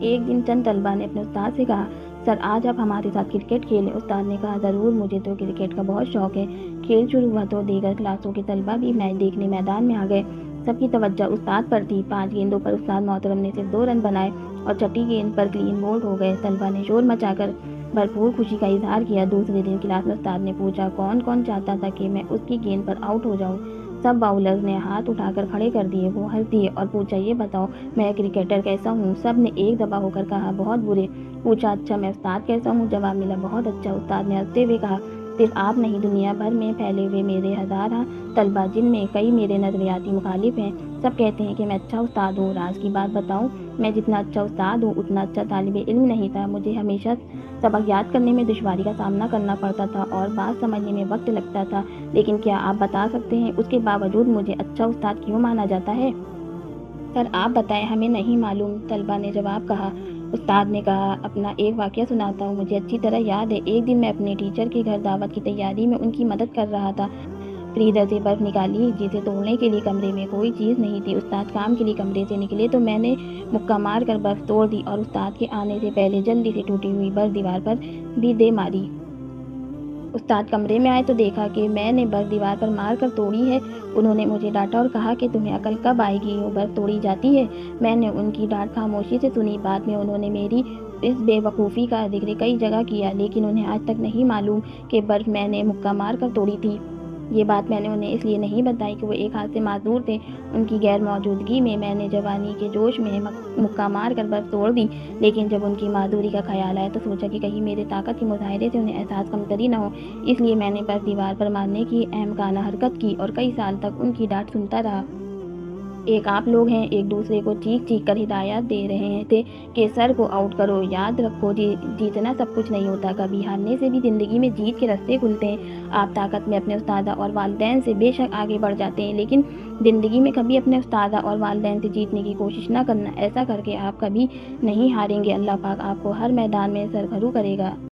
ایک دن چند طلبہ نے اپنے استاد سے کہا، سر آج آپ ہمارے ساتھ کرکٹ کھیلیں۔ استاد نے کہا، ضرور، مجھے تو کرکٹ کا بہت شوق ہے۔ کھیل شروع ہوا تو دیگر کلاسوں کے طلبہ بھی میچ دیکھنے میدان میں آ گئے۔ سب کی توجہ استاد پر تھی۔ 5 گیندوں پر استاد محترم نے صرف 2 رن بنائے اور چھٹی گیند پر کلین بولڈ ہو گئے۔ طلبہ نے شور مچا کر بھرپور خوشی کا اظہار کیا۔ دوسرے دن کلاس میں استاد نے پوچھا، کون کون چاہتا تھا کہ میں اس کی گیند پر آؤٹ ہو جاؤں؟ سب باؤلرز نے ہاتھ اٹھا کر کھڑے کر دیے۔ وہ ہنس دیے اور پوچھا، یہ بتاؤ میں کرکٹر کیسا ہوں؟ سب نے ایک دفعہ ہو کر کہا، بہت برے۔ پوچھا، اچھا میں استاد کیسا ہوں؟ جواب ملا، بہت اچھا۔ استاد نے ہنستے ہوئے کہا، صرف آپ نہیں، دنیا بھر میں پھیلے ہوئے میرے ہزارہ طلبہ، جن میں کئی میرے نظریاتی مخالف ہیں، سب کہتے ہیں کہ میں اچھا استاد ہوں۔ راز کی بات بتاؤں، میں جتنا اچھا استاد ہوں اتنا اچھا طالب علم نہیں تھا۔ مجھے ہمیشہ سبق یاد کرنے میں دشواری کا سامنا کرنا پڑتا تھا اور بات سمجھنے میں وقت لگتا تھا، لیکن کیا آپ بتا سکتے ہیں اس کے باوجود مجھے اچھا استاد کیوں مانا جاتا ہے؟ سر آپ بتائیں، ہمیں نہیں معلوم، طلبہ نے جواب کہا۔ استاد نے کہا، اپنا ایک واقعہ سناتا ہوں، مجھے اچھی طرح یاد ہے۔ ایک دن میں اپنے ٹیچر کے گھر دعوت کی تیاری میں ان کی مدد کر رہا تھا۔ فریزر سے برف نکالی جسے توڑنے کے لیے کمرے میں کوئی چیز نہیں تھی۔ استاد کام کے لیے کمرے سے نکلے تو میں نے مکہ مار کر برف توڑ دی اور استاد کے آنے سے پہلے جلدی سے ٹوٹی ہوئی برف دیوار پر بھی دے ماری۔ استاد کمرے میں آئے تو دیکھا کہ میں نے برف دیوار پر مار کر توڑی ہے۔ انہوں نے مجھے ڈانٹا اور کہا کہ تمہیں عقل کب آئے گی، یوں برف توڑی جاتی ہے؟ میں نے ان کی ڈانٹ خاموشی سے سنی۔ بعد میں انہوں نے میری اس بے وقوفی کا ذکر کئی جگہ کیا، لیکن انہیں آج تک نہیں معلوم کہ برف میں نے مکہ مار کر توڑی تھی۔ یہ بات میں نے انہیں اس لیے نہیں بتائی کہ وہ ایک ہاتھ سے معذور تھے۔ ان کی غیر موجودگی میں نے جوانی کے جوش میں مکہ مار کر برف توڑ دی، لیکن جب ان کی معذوری کا خیال آیا تو سوچا کہ کہیں میرے طاقت کے مظاہرے سے انہیں احساس کمتری نہ ہو، اس لیے میں نے برف دیوار پر مارنے کی احمقانہ حرکت کی اور کئی سال تک ان کی ڈانٹ سنتا رہا۔ ایک آپ لوگ ہیں، ایک دوسرے کو چیخ چیخ کر ہدایات دے رہے تھے کہ سر کو آؤٹ کرو۔ یاد رکھو، جیتنا سب کچھ نہیں ہوتا، کبھی ہارنے سے بھی زندگی میں جیت کے راستے کھلتے ہیں۔ آپ طاقت میں اپنے اساتذہ اور والدین سے بے شک آگے بڑھ جاتے ہیں، لیکن زندگی میں کبھی اپنے اساتذہ اور والدین سے جیتنے کی کوشش نہ کرنا، ایسا کر کے آپ کبھی نہیں ہاریں گے۔ اللہ پاک آپ کو ہر میدان میں سرخرو کرے گا۔